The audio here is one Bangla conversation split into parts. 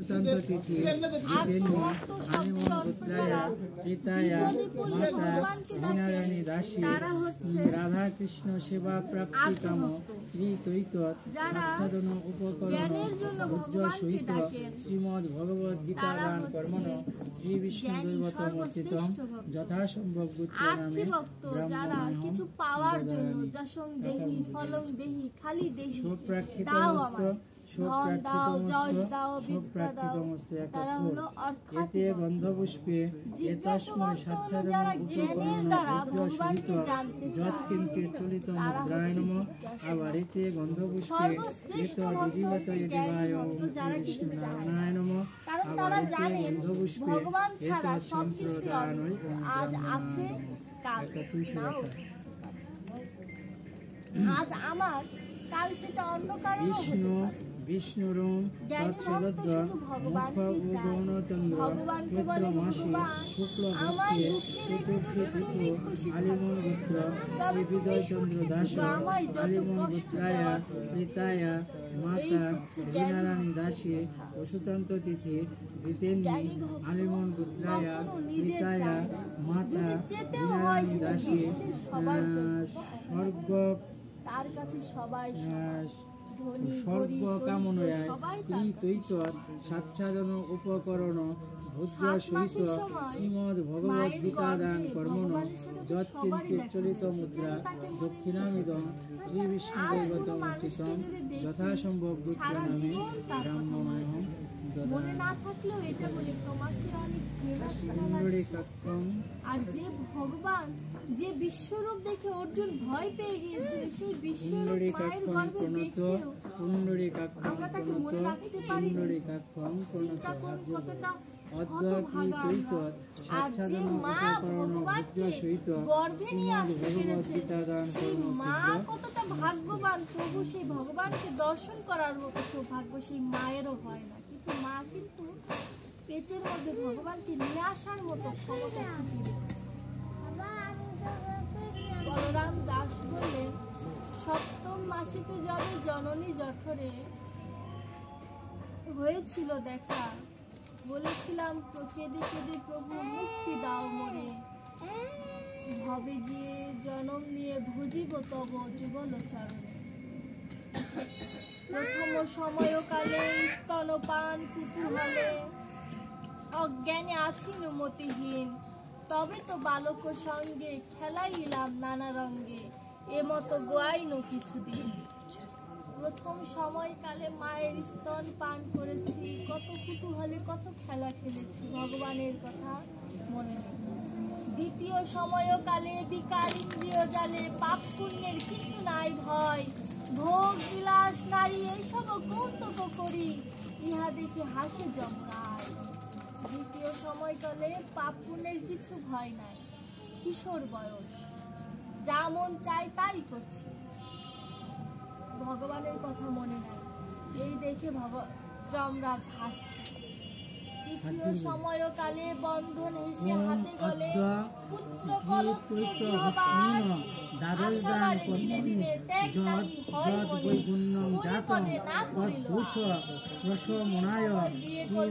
तिथि वीणारानी दासी राधा कृष्ण सेवा प्राप्ति काम साधन उपकरण उज्ज्वल सहित श्रीमद् भगवद गीता दान कर्मण श्री विष्णु दैवतमर्चितम यथासंभव गोत्र नामे स्वप्राकृतमस्त एते गन्धपुष्पे एतस्मै सच्चदनं उपकरण उज्ज्वल यत्किञ्चित् चलित मुद्राय नमः आबार एते गन्धपुष्पे एतद्विधिवत यदिवाय विष्णुनारायणाय नमः आबार एते गन्धपुष्पे एतत्सम्प्रदानय आज আমার কাল সেটা অন্য কারণে विष्णु विष्णुरं तत्सदद्ध मुख गौणचंद्र चैत्र मासी शुक्ल भक्ति चतुर्थी तिथि आलिमन गोत्र श्री विजय चंद्र दास आलिमन गोत्राय प्रीताय माता वीणारानी दासी वसुतंत्र तिथि द्वितीय आलिमन गोत्राय प्रीताय माता वीणारानी दासी स्वर्ग तार काছে সবাই स्वर्ग कामनाय साक्षादन उपकरण भोज्य सहित श्रीमद् भगवद गीता दान कर्मण यत्किंचित् चलित मुद्रा दक्षिणामिदं श्री विष्णु दैवतमर्चितम यथासंभव गोत्र नामे ब्राह्मणाय মনে না থাকলেও এটা বলি তোমাকে অনেক চেনা চেনা লাগছে আর যে ভগবান যে বিশ্বরূপ দেখে অর্জুন ভয় পেয়ে গিয়েছিল সেই বিশ্বরূপ মায়ের গর্ভে দেখে আমরা তাকে মনে রাখতে পারি চিন্তা করুন কতটা হতভাগা আর যে মা ভগবানকে গর্ভে নিয়ে আসতে পেরেছে সেই মা কতটা ভাগ্যবান তবু সেই ভগবানকে দর্শন করার মতো সৌভাগ্য সেই মায়েরও হয় না কিন্তু মা কিন্তু পেটের মধ্যে ভগবানকে নিয়ে আসার মতো ক্ষমতা ছিটিয়ে দিয়েছে বলরাম দাস বললেন সপ্তম মাসেতে যাবে জননী জঠরে হয়েছিল দেখা বলেছিলাম তো কেঁদে কেঁদে প্রভু মুক্তি দাও মোরে ভবে গিয়ে জনম নিয়ে ভজিব তব যুগল চরণে প্রথম সময়কালে স্তনপান কুতূহলে অজ্ঞানে আছি মতিহীন তবে তো বালক সঙ্গে খেলাইলাম নানা রঙে এমতো গোয়াইনো কিছুদিন প্রথম সময়কালে মায়ের স্তন পান করেছি কত কুতূহলে কত খেলা খেলেছি ভগবানের কথা মনে নেই দ্বিতীয় সময়কালে বিকার ইন্দ্রিয় জালে পাপ পুণ্যের কিছু নাই ভয় ভোগ বিলাস নারী এইসব কৌতুক করি ইহা দেখে হাসে যমরাজ দ্বিতীয় সময়কালে পাপ পুণ্যের কিছু ভয় নাই কিশোর বয়স যা মন চাই তাই করছি ভগবানের কথা মনে নাই এই দেখে যমরাজ হাসছে তৃতীয় সময়কালে বন্ধন হেসে হাতে গলে পুত্র কলত্র গৃহবাস আশাবার দিনে দিনে ত্যাগ নাহি হয় বলে পদে না করিল শ্রী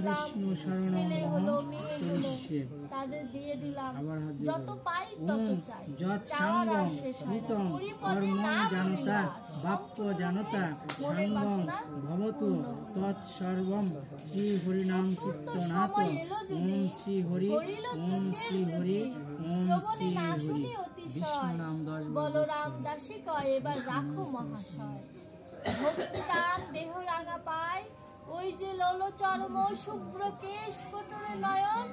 বিষ্ণু শরণম তাদের বিয়ে দিলাম যত পাই তত চাই চাওয়ার আর শেষ হয় না পরিপদে না জানতা বাপ্য জানতা সাঙ্গম ভবতু তৎসর্বম শ্রী হরিনাম কীর্তনাত ওম শ্রী হরি ওম শ্রী হরি ওম শ্রী হরি বিষ্ণু নাম 10 বলরাম দাসী কয় এবার রাখো মহাশয় ভক্তি দান দেহ রাঙা পায় ওই যে লোল চর্ম শুভ্র কেশ কোটরে নয়ন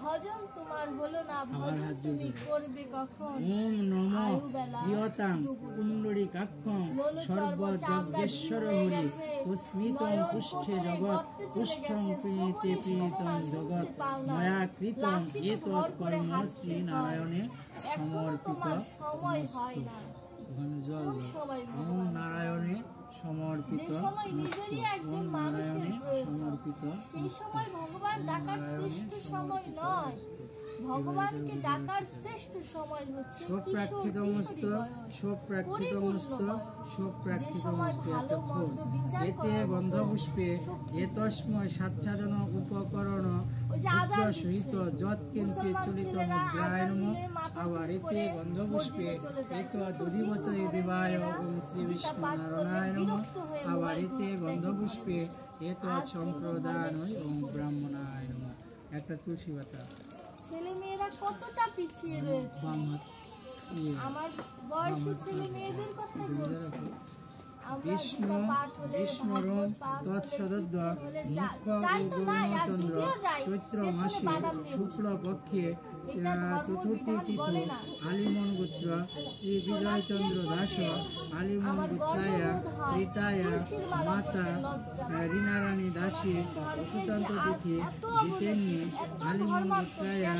ভজন তোমার হলো না ভজন তুমি করবে কখন ওম নমো প্রিয়তাং পুণ্ডরীকাক্ষং সর্বযজ্ঞেশ্বর হরি তস্মিতং পুষ্ঠে জগৎ পুষ্ঠং প্রীতে প্রীতং জগৎ ময়া কৃতং এতৎ কর্ম শ্রী নারায়ণে সমর্পিত সময় হয় না ওম নারায়ণে সমর্পিত যে সময় নিজেরই একজন মানুষের প্রয়োজন, সমর্পিত সেই সময় ভগবান ডাকার শ্রেষ্ঠ সময় নয়। ভগবানকে ডাকার শ্রেষ্ঠ সময় হচ্ছে শোকপ্রাকৃত মস্ত শোকপ্রাকৃত মস্ত শোকপ্রাকৃত মস্ত একটা ফুল এতে গন্ধপুষ্পে এতস্ময় সাচ্ছাদন উপকরণ উচ্চ সহিত যৎ কিঞ্চিৎ চলিত মুদ্রায় নমঃ। আবার এতে গন্ধপুষ্পে এত দধিবত দেবায় ওম শ্রী বিষ্ণু নারায়ণায় নমঃ। আবার এতে গন্ধপুষ্পে এত সম্প্রদায় ওম ব্রাহ্মণায় নমঃ। একটা তুলসী পাতা ছেলে মেয়েরা কতটা পিছিয়ে রয়েছে। বাম হাত আমার বয়সী ছেলে মেয়েদের কথাই বলছি। আমরা বিষ্ণু গীতা পাঠ হলে, বিষ্ণুরম ভাগবত পাঠ হলে, তৎসদদ্য কীর্তন হলে মুখ্য যাই তো নাই, আর চন্দ্র যদিও যাই, চৈত্র পেছনে মাসে বাদাম নিয়ে বসে। শুক্ল পক্ষে এটা চতুর্থী ধর্মবিধান তিথি বলে না। আলিমন গোত্র শ্রী বিজয়চন্দ্র দাস আলিমন আমার গোত্রায় গর্ববোধ হয়, রীতায় তুলসীর মালা মাতা পরতে লজ্জা। রীনারানী দাসী ধর্মের যে বসুচন্দ্র আজ তিথি এত জিতেন্নি অবনতি, এত আলিমন ধর্মান্তর গোত্রায় কেন?